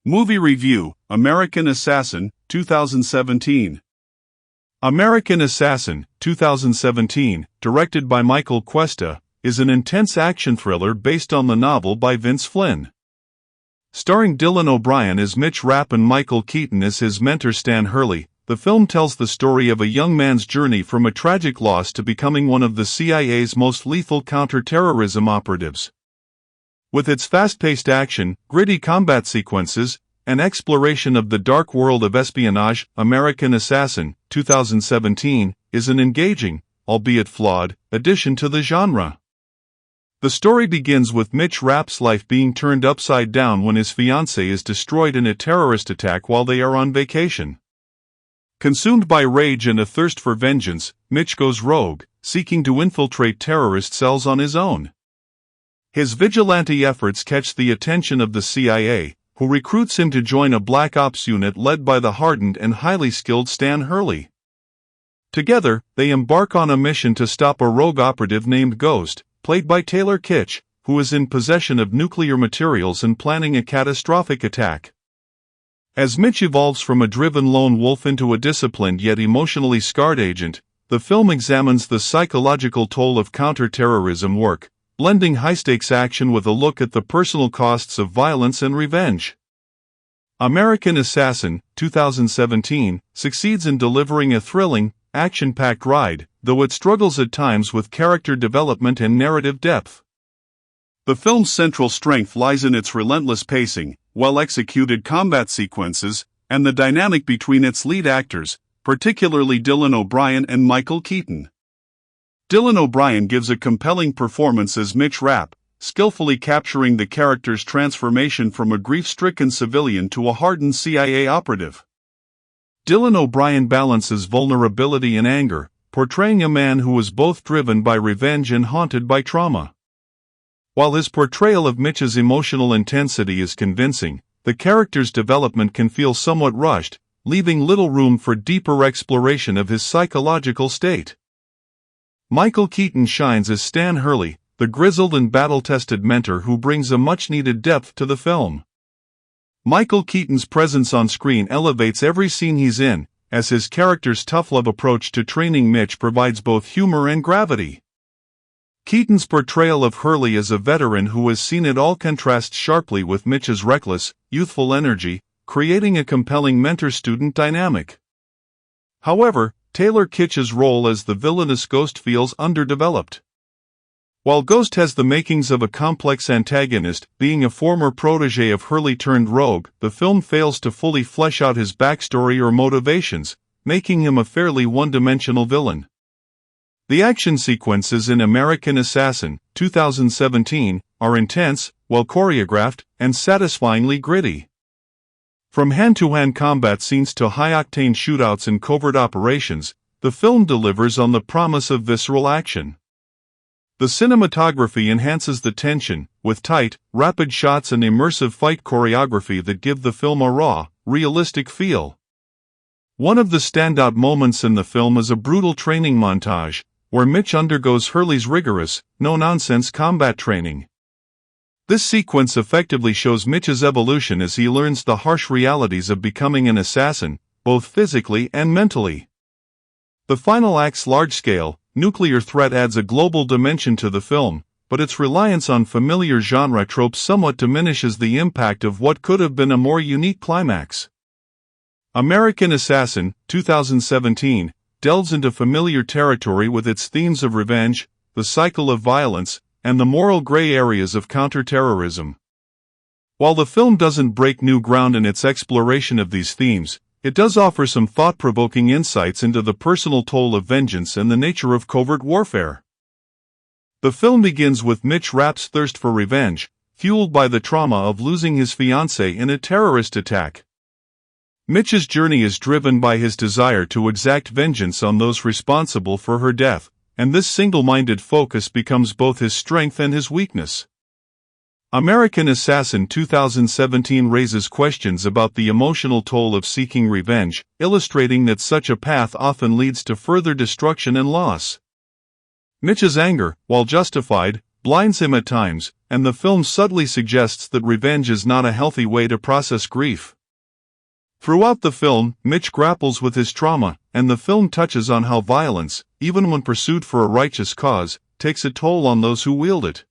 Movie Review, American Assassin, 2017. American Assassin, 2017, directed by Michael Cuesta, is an intense action thriller based on the novel by Vince Flynn. Starring Dylan O'Brien as Mitch Rapp and Michael Keaton as his mentor Stan Hurley, the film tells the story of a young man's journey from a tragic loss to becoming one of the CIA's most lethal counter-terrorism operatives. With its fast-paced action, gritty combat sequences, and exploration of the dark world of espionage, American Assassin, 2017, is an engaging, albeit flawed, addition to the genre. The story begins with Mitch Rapp's life being turned upside down when his fiancée is destroyed in a terrorist attack while they are on vacation. Consumed by rage and a thirst for vengeance, Mitch goes rogue, seeking to infiltrate terrorist cells on his own. His vigilante efforts catch the attention of the CIA, who recruits him to join a black ops unit led by the hardened and highly skilled Stan Hurley. Together, they embark on a mission to stop a rogue operative named Ghost, played by Taylor Kitsch, who is in possession of nuclear materials and planning a catastrophic attack. As Mitch evolves from a driven lone wolf into a disciplined yet emotionally scarred agent, the film examines the psychological toll of counter-terrorism work, blending high-stakes action with a look at the personal costs of violence and revenge. American Assassin, 2017, succeeds in delivering a thrilling, action-packed ride, though it struggles at times with character development and narrative depth. The film's central strength lies in its relentless pacing, well-executed combat sequences, and the dynamic between its lead actors, particularly Dylan O'Brien and Michael Keaton. Dylan O'Brien gives a compelling performance as Mitch Rapp, skillfully capturing the character's transformation from a grief-stricken civilian to a hardened CIA operative. Dylan O'Brien balances vulnerability and anger, portraying a man who is both driven by revenge and haunted by trauma. While his portrayal of Mitch's emotional intensity is convincing, the character's development can feel somewhat rushed, leaving little room for deeper exploration of his psychological state. Michael Keaton shines as Stan Hurley, the grizzled and battle-tested mentor who brings a much-needed depth to the film. Michael Keaton's presence on screen elevates every scene he's in, as his character's tough-love approach to training Mitch provides both humor and gravity. Keaton's portrayal of Hurley as a veteran who has seen it all contrasts sharply with Mitch's reckless, youthful energy, creating a compelling mentor-student dynamic. However, Taylor Kitsch's role as the villainous Ghost feels underdeveloped. While Ghost has the makings of a complex antagonist, being a former protege of Hurley turned rogue, the film fails to fully flesh out his backstory or motivations, making him a fairly one-dimensional villain. The action sequences in American Assassin, 2017, are intense, well choreographed, and satisfyingly gritty. From hand-to-hand combat scenes to high-octane shootouts and covert operations, the film delivers on the promise of visceral action. The cinematography enhances the tension, with tight, rapid shots and immersive fight choreography that give the film a raw, realistic feel. One of the standout moments in the film is a brutal training montage, where Mitch undergoes Hurley's rigorous, no-nonsense combat training. This sequence effectively shows Mitch's evolution as he learns the harsh realities of becoming an assassin, both physically and mentally. The final act's large-scale, nuclear threat adds a global dimension to the film, but its reliance on familiar genre tropes somewhat diminishes the impact of what could have been a more unique climax. American Assassin, 2017, delves into familiar territory with its themes of revenge, the cycle of violence, and the moral gray areas of counter-terrorism. While the film doesn't break new ground in its exploration of these themes, it does offer some thought-provoking insights into the personal toll of vengeance and the nature of covert warfare. The film begins with Mitch Rapp's thirst for revenge, fueled by the trauma of losing his fiancée in a terrorist attack. Mitch's journey is driven by his desire to exact vengeance on those responsible for her death, and this single-minded focus becomes both his strength and his weakness. American Assassin 2017 raises questions about the emotional toll of seeking revenge, illustrating that such a path often leads to further destruction and loss. Mitch's anger, while justified, blinds him at times, and the film subtly suggests that revenge is not a healthy way to process grief. Throughout the film, Mitch grapples with his trauma, and the film touches on how violence, even when pursued for a righteous cause, takes a toll on those who wield it.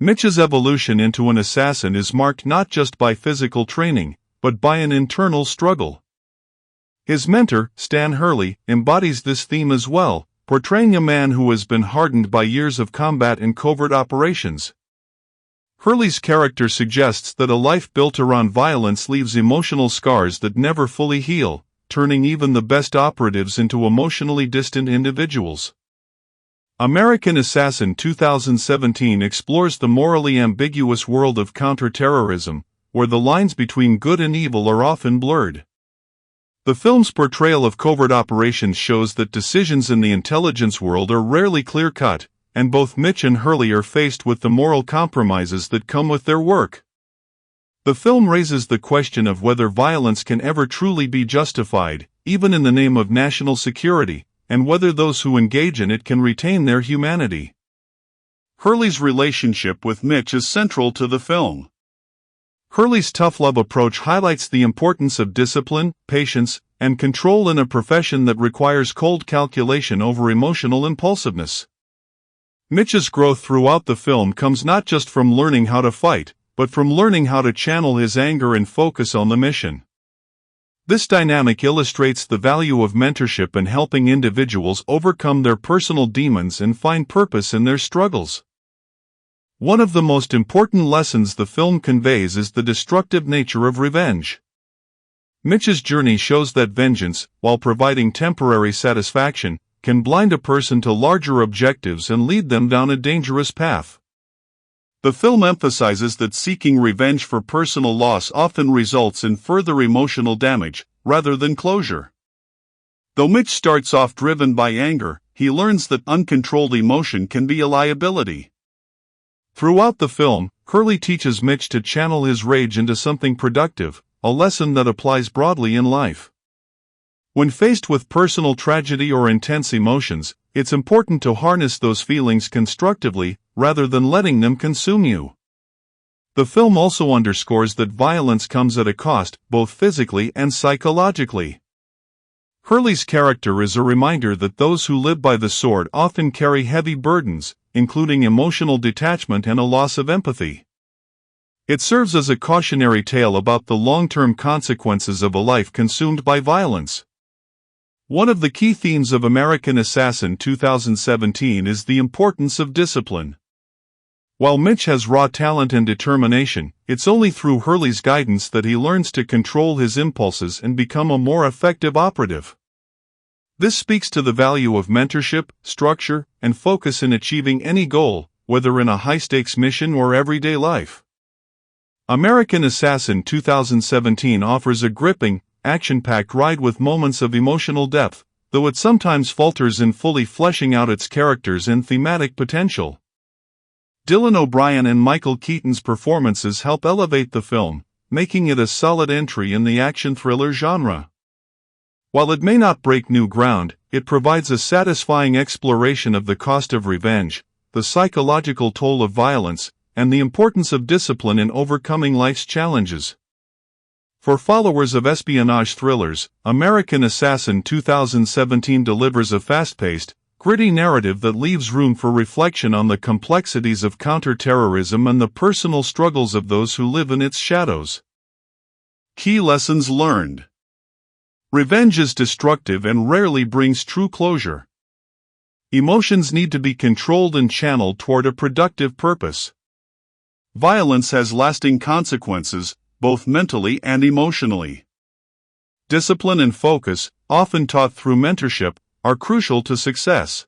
Mitch's evolution into an assassin is marked not just by physical training, but by an internal struggle. His mentor, Stan Hurley, embodies this theme as well, portraying a man who has been hardened by years of combat and covert operations. Hurley's character suggests that a life built around violence leaves emotional scars that never fully heal, turning even the best operatives into emotionally distant individuals. American Assassin 2017 explores the morally ambiguous world of counter-terrorism, where the lines between good and evil are often blurred. The film's portrayal of covert operations shows that decisions in the intelligence world are rarely clear-cut, and both Mitch and Hurley are faced with the moral compromises that come with their work. The film raises the question of whether violence can ever truly be justified, even in the name of national security, and whether those who engage in it can retain their humanity. Hurley's relationship with Mitch is central to the film. Hurley's tough love approach highlights the importance of discipline, patience, and control in a profession that requires cold calculation over emotional impulsiveness. Mitch's growth throughout the film comes not just from learning how to fight, but from learning how to channel his anger and focus on the mission. This dynamic illustrates the value of mentorship in helping individuals overcome their personal demons and find purpose in their struggles. One of the most important lessons the film conveys is the destructive nature of revenge. Mitch's journey shows that vengeance, while providing temporary satisfaction, can blind a person to larger objectives and lead them down a dangerous path. The film emphasizes that seeking revenge for personal loss often results in further emotional damage, rather than closure. Though Mitch starts off driven by anger, he learns that uncontrolled emotion can be a liability. Throughout the film, Hurley teaches Mitch to channel his rage into something productive, a lesson that applies broadly in life. When faced with personal tragedy or intense emotions, it's important to harness those feelings constructively, rather than letting them consume you. The film also underscores that violence comes at a cost, both physically and psychologically. Hurley's character is a reminder that those who live by the sword often carry heavy burdens, including emotional detachment and a loss of empathy. It serves as a cautionary tale about the long-term consequences of a life consumed by violence. One of the key themes of American Assassin 2017 is the importance of discipline. While Mitch has raw talent and determination, it's only through Hurley's guidance that he learns to control his impulses and become a more effective operative. This speaks to the value of mentorship, structure, and focus in achieving any goal, whether in a high-stakes mission or everyday life. American Assassin 2017 offers a gripping, action-packed ride with moments of emotional depth, though it sometimes falters in fully fleshing out its characters and thematic potential. Dylan O'Brien and Michael Keaton's performances help elevate the film, making it a solid entry in the action thriller genre. While it may not break new ground, it provides a satisfying exploration of the cost of revenge, the psychological toll of violence, and the importance of discipline in overcoming life's challenges. For followers of espionage thrillers, American Assassin 2017 delivers a fast-paced, gritty narrative that leaves room for reflection on the complexities of counter-terrorism and the personal struggles of those who live in its shadows. Key lessons learned. Revenge is destructive and rarely brings true closure. Emotions need to be controlled and channeled toward a productive purpose. Violence has lasting consequences, both mentally and emotionally. Discipline and focus, often taught through mentorship, are crucial to success.